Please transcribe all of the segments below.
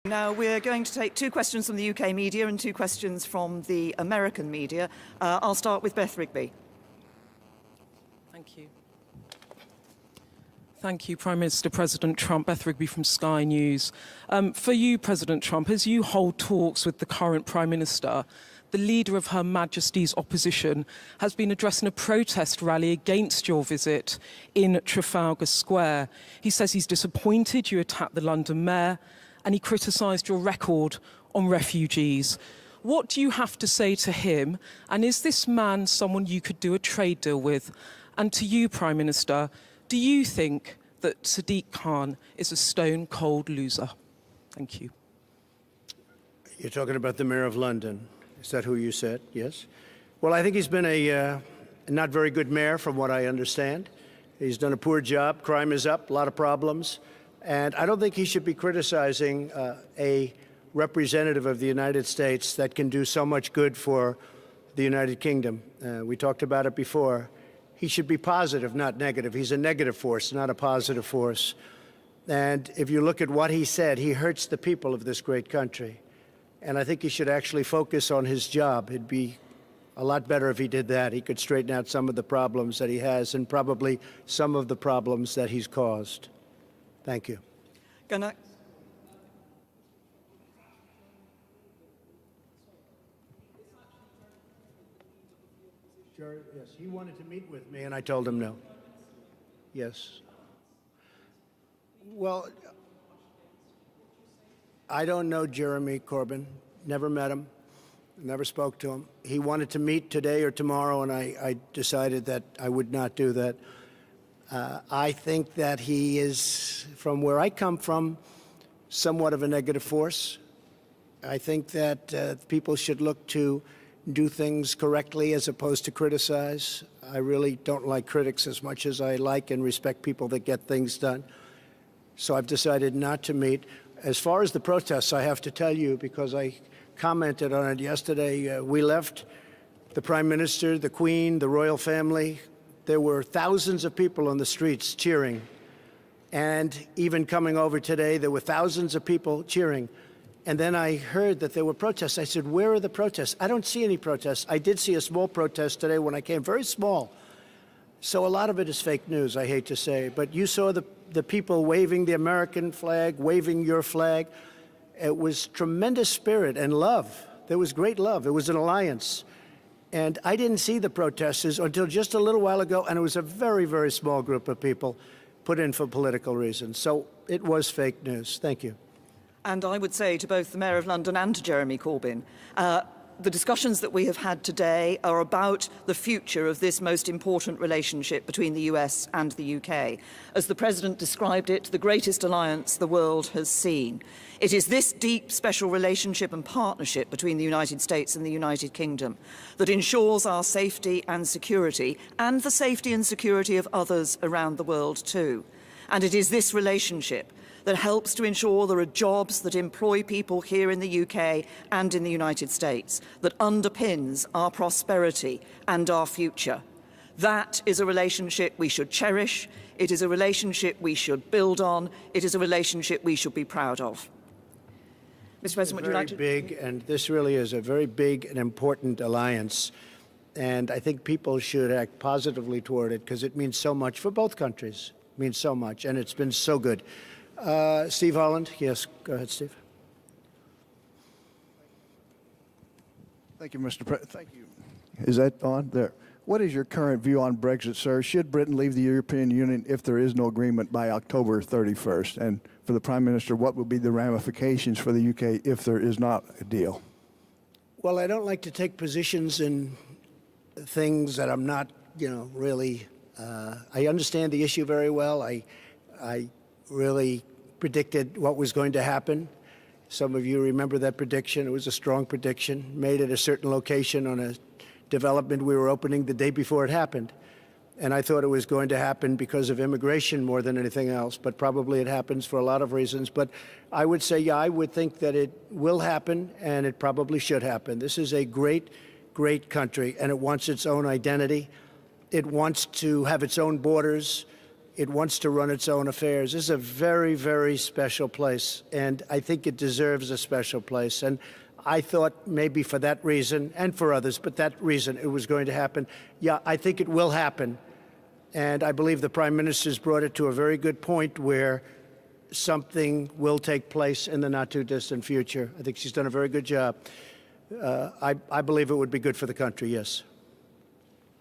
Now we're going to take 2 questions from the UK media and 2 questions from the American media. I'll start with Beth Rigby. Thank you. Thank you, Prime Minister President Trump. Beth Rigby from Sky News. For you, President Trump, as you hold talks with the current Prime Minister, the leader of Her Majesty's opposition has been addressing a protest rally against your visit in Trafalgar Square. He says he's disappointed you attacked the London mayor, and he criticised your record on refugees. What do you have to say to him? And is this man someone you could do a trade deal with? And to you, Prime Minister, do you think that Sadiq Khan is a stone-cold loser? Thank you. You're talking about the Mayor of London. Is that who you said? Yes? Well, I think he's been a not very good mayor, from what I understand. He's done a poor job. Crime is up, a lot of problems. And I don't think he should be criticizing a representative of the United States that can do so much good for the United Kingdom. We talked about it before. He should be positive, not negative. He's a negative force, not a positive force. And if you look at what he said, he hurts the people of this great country. And I think he should actually focus on his job. It'd be a lot better if he did that. He could straighten out some of the problems that he has and probably some of the problems that he's caused. Thank you. Gonna... Sure, yes. He wanted to meet with me, and I told him no. Yes. Well, I don't know Jeremy Corbyn. Never met him. Never spoke to him. He wanted to meet today or tomorrow, and I decided that I would not do that. I think that he is, from where I come from, somewhat of a negative force. I think that people should look to do things correctly as opposed to criticize. I really don't like critics as much as I like and respect people that get things done. So I've decided not to meet. As far as the protests, I have to tell you, because I commented on it yesterday, we left, the Prime Minister, the Queen, the royal family. There were thousands of people on the streets cheering. And even coming over today, there were thousands of people cheering. And then I heard that there were protests. I said, where are the protests? I don't see any protests. I did see a small protest today when I came, very small. So a lot of it is fake news, I hate to say. But you saw the people waving the American flag, waving your flag. It was tremendous spirit and love. There was great love. It was an alliance. And I didn't see the protesters until just a little while ago, and it was a very, very small group of people put in for political reasons. So it was fake news. Thank you. And I would say to both the Mayor of London and to Jeremy Corbyn, the discussions that we have had today are about the future of this most important relationship between the US and the UK. As the President described it, the greatest alliance the world has seen. It is this deep, special relationship and partnership between the United States and the United Kingdom that ensures our safety and security, and the safety and security of others around the world too. And it is this relationship that helps to ensure there are jobs that employ people here in the UK and in the United States, that underpins our prosperity and our future. That is a relationship we should cherish. It is a relationship we should build on. It is a relationship we should be proud of. Mr. President, would you like to... Big, and this really is a very big and important alliance. And I think people should act positively toward it because it means so much for both countries. It means so much, and it's been so good. Steve Holland. Yes, go ahead, Steve. Thank you, Mr. President. Thank you. Is that on? There. What is your current view on Brexit, sir? Should Britain leave the European Union if there is no agreement by October 31st? And for the Prime Minister, what would be the ramifications for the UK if there is not a deal? Well, I don't like to take positions in things that I'm not, really. I understand the issue very well. I really predicted what was going to happen. Some of you remember that prediction. It was a strong prediction made at a certain location on a development we were opening the day before it happened. And I thought it was going to happen because of immigration more than anything else, but probably it happens for a lot of reasons. But I would say, yeah, I would think that it will happen, and it probably should happen. This is a great, great country, and it wants its own identity. It wants to have its own borders. It wants to run its own affairs. This is a very, very special place, and I think it deserves a special place. And I thought maybe for that reason, and for others, but that reason it was going to happen. Yeah, I think it will happen. And I believe the Prime Minister's brought it to a very good point where something will take place in the not-too-distant future. I think she's done a very good job. I believe it would be good for the country, yes.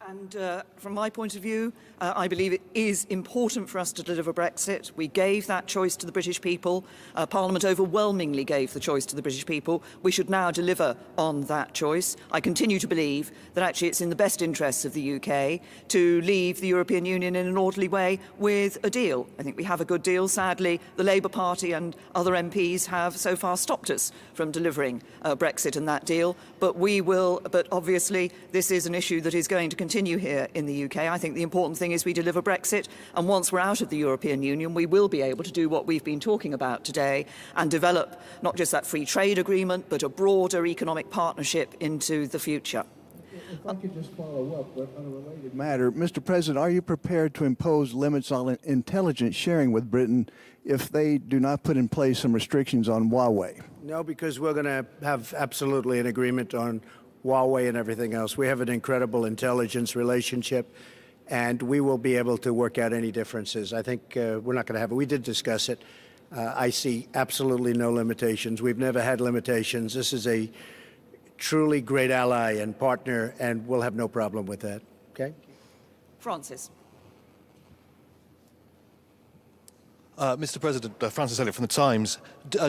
And from my point of view, I believe it is important for us to deliver Brexit. We gave that choice to the British people. Parliament overwhelmingly gave the choice to the British people. We should now deliver on that choice. I continue to believe that actually it's in the best interests of the UK to leave the European Union in an orderly way with a deal. I think we have a good deal. Sadly, the Labour Party and other MPs have so far stopped us from delivering Brexit and that deal. But we will, but obviously this is an issue that is going to continue here in the UK. I think the important thing is we deliver Brexit, and once we're out of the European Union, we will be able to do what we've been talking about today and develop not just that free trade agreement, but a broader economic partnership into the future. If I could just follow up on a related matter. Mr. President, are you prepared to impose limits on intelligence sharing with Britain if they do not put in place some restrictions on Huawei? No, because we're going to have absolutely an agreement on Huawei and everything else. We have an incredible intelligence relationship, and we will be able to work out any differences. I think we're not going to have it. We did discuss it. I see absolutely no limitations. We've never had limitations. This is a truly great ally and partner, and we'll have no problem with that. Okay? Francis. Mr. President, Francis Elliott from The Times.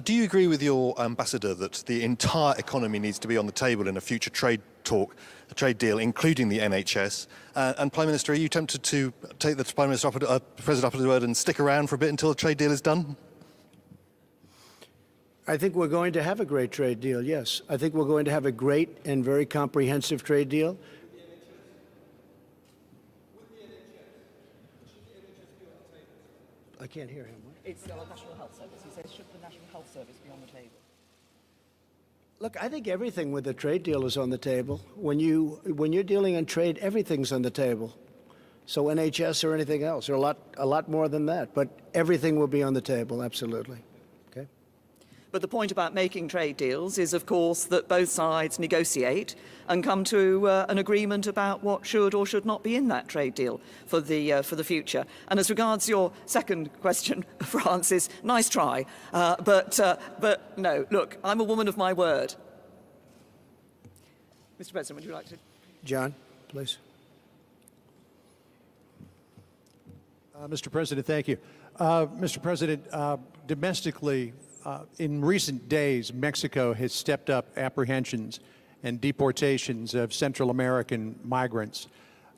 Do you agree with your ambassador that the entire economy needs to be on the table in a future trade talk, a trade deal, including the NHS? And Prime Minister, are you tempted to take the Prime Minister President up at his word and stick around for a bit until the trade deal is done? I think we're going to have a great trade deal, yes. I think we're going to have a great and very comprehensive trade deal. I can't hear him. It's the National Health Service. He says, should the National Health Service be on the table? Look, I think everything with the trade deal is on the table. When you're dealing in trade, everything's on the table. So NHS or anything else, or a lot more than that. But everything will be on the table, absolutely. Okay. But the point about making trade deals is, of course, that both sides negotiate and come to an agreement about what should or should not be in that trade deal for the future. And as regards your second question, Francis, nice try, but no. Look, I'm a woman of my word. Mr. President, would you like to? John, please. Mr. President, thank you. Mr. President, domestically, in recent days, Mexico has stepped up apprehensions and deportations of Central American migrants.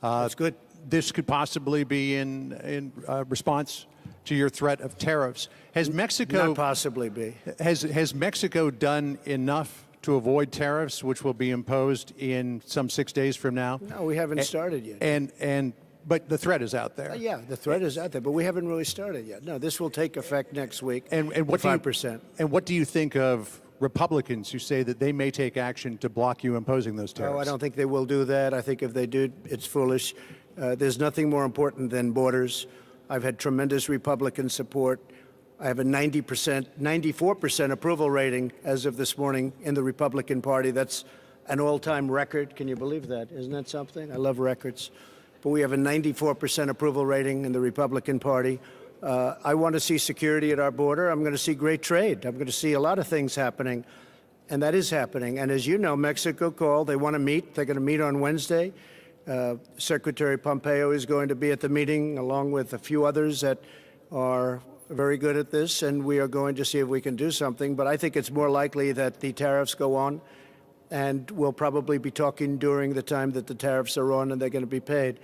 That's good. This could possibly be in response to your threat of tariffs. Has Mexico Not possibly be. Has Mexico done enough to avoid tariffs, which will be imposed in some 6 days from now? No, we haven't started yet. But the threat is out there. Yeah, the threat is out there, but we haven't really started yet. No, this will take effect next week. And what 5%. And what do you think of Republicans who say that they may take action to block you imposing those tariffs? No, I don't think they will do that. I think if they do, it's foolish. There's nothing more important than borders. I've had tremendous Republican support. I have a 94% approval rating as of this morning in the Republican Party. That's an all-time record. Can you believe that? Isn't that something? I love records. But we have a 94% approval rating in the Republican Party. I want to see security at our border. I'm going to see great trade. I'm going to see a lot of things happening, and that is happening. And as you know, Mexico called. They want to meet. They're going to meet on Wednesday. Secretary Pompeo is going to be at the meeting, along with a few others that are very good at this, and we are going to see if we can do something. But I think it's more likely that the tariffs go on, and we'll probably be talking during the time that the tariffs are on and they're going to be paid.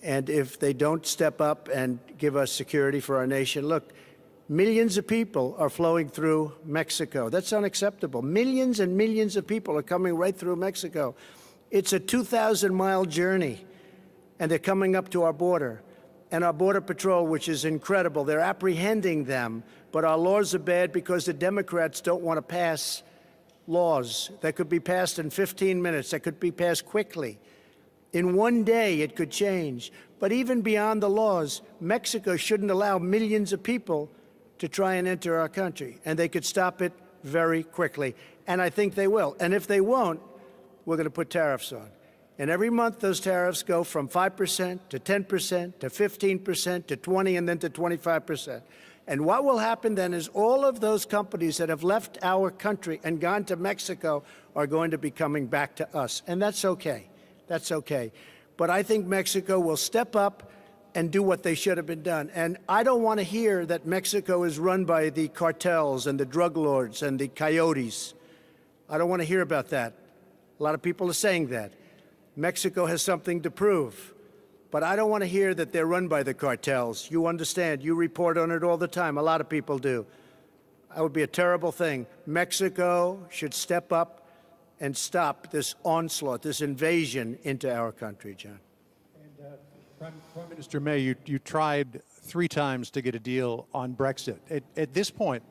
And if they don't step up and give us security for our nation, look, millions of people are flowing through Mexico. That's unacceptable. Millions and millions of people are coming right through Mexico. It's a 2,000-mile journey, and they're coming up to our border. And our Border Patrol, which is incredible, they're apprehending them. But our laws are bad because the Democrats don't want to pass laws that could be passed in 15 minutes, that could be passed quickly. In one day, it could change. But But even beyond the laws, Mexico shouldn't allow millions of people to try and enter our country, and they could stop it very quickly. And I think they will. And if they won't, we're going to put tariffs on. And every month, those tariffs go from 5% to 10% to 15% to 20% and then to 25%. And what will happen then is all of those companies that have left our country and gone to Mexico are going to be coming back to us. And that's okay. That's okay. But I think Mexico will step up and do what they should have been done. And I don't want to hear that Mexico is run by the cartels and the drug lords and the coyotes. I don't want to hear about that. A lot of people are saying that. Mexico has something to prove. But I don't want to hear that they're run by the cartels. You understand. You report on it all the time. A lot of people do. That would be a terrible thing. Mexico should step up and stop this onslaught, this invasion into our country, John. And Prime Minister May, you tried 3 times to get a deal on Brexit. At this point,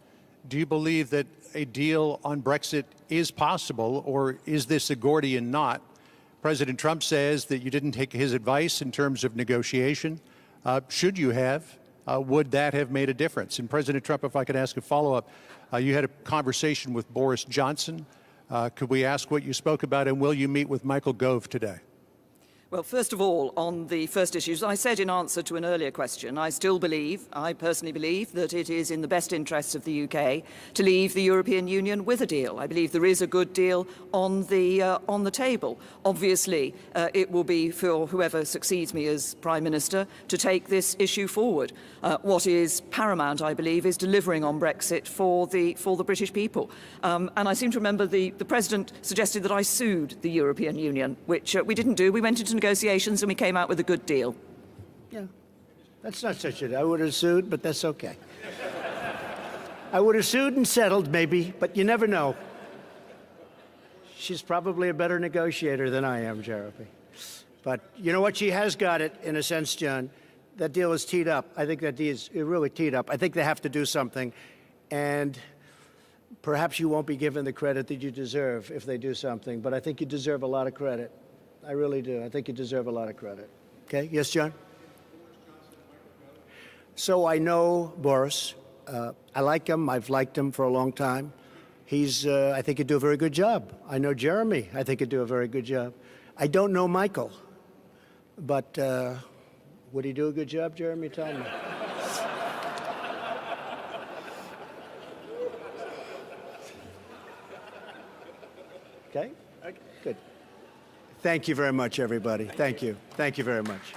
do you believe that a deal on Brexit is possible, or is this a Gordian knot? President Trump says that you didn't take his advice in terms of negotiation. Should you have? Would that have made a difference? And President Trump, if I could ask a follow-up, you had a conversation with Boris Johnson. Could we ask what you spoke about, and will you meet with Michael Gove today? Well, first of all, on the first issues, I said in answer to an earlier question, I personally believe, that it is in the best interests of the UK to leave the European Union with a deal. I believe there is a good deal on the table. Obviously, it will be for whoever succeeds me as Prime Minister to take this issue forward. What is paramount, I believe, is delivering on Brexit for the British people. And I seem to remember the President suggested that I sued the European Union, which we didn't do. We went into negotiations and we came out with a good deal. Yeah, that's not such a... I would have sued, but that's okay. I would have sued and settled, maybe, but you never know. She's probably a better negotiator than I am, Jeremy. But you know what? She has got it, in a sense, John. That deal is teed up. I think that deal is really teed up. I think they have to do something, and perhaps you won't be given the credit that you deserve if they do something, but I think you deserve a lot of credit. I really do. I think you deserve a lot of credit. Okay? Yes, John? So I know Boris. I like him. I've liked him for a long time. I think he'd do a very good job. I know Jeremy. I think he'd do a very good job. I don't know Michael. But would he do a good job, Jeremy? Tell me. Okay? Good. Thank you very much, everybody. Thank you. Thank you very much.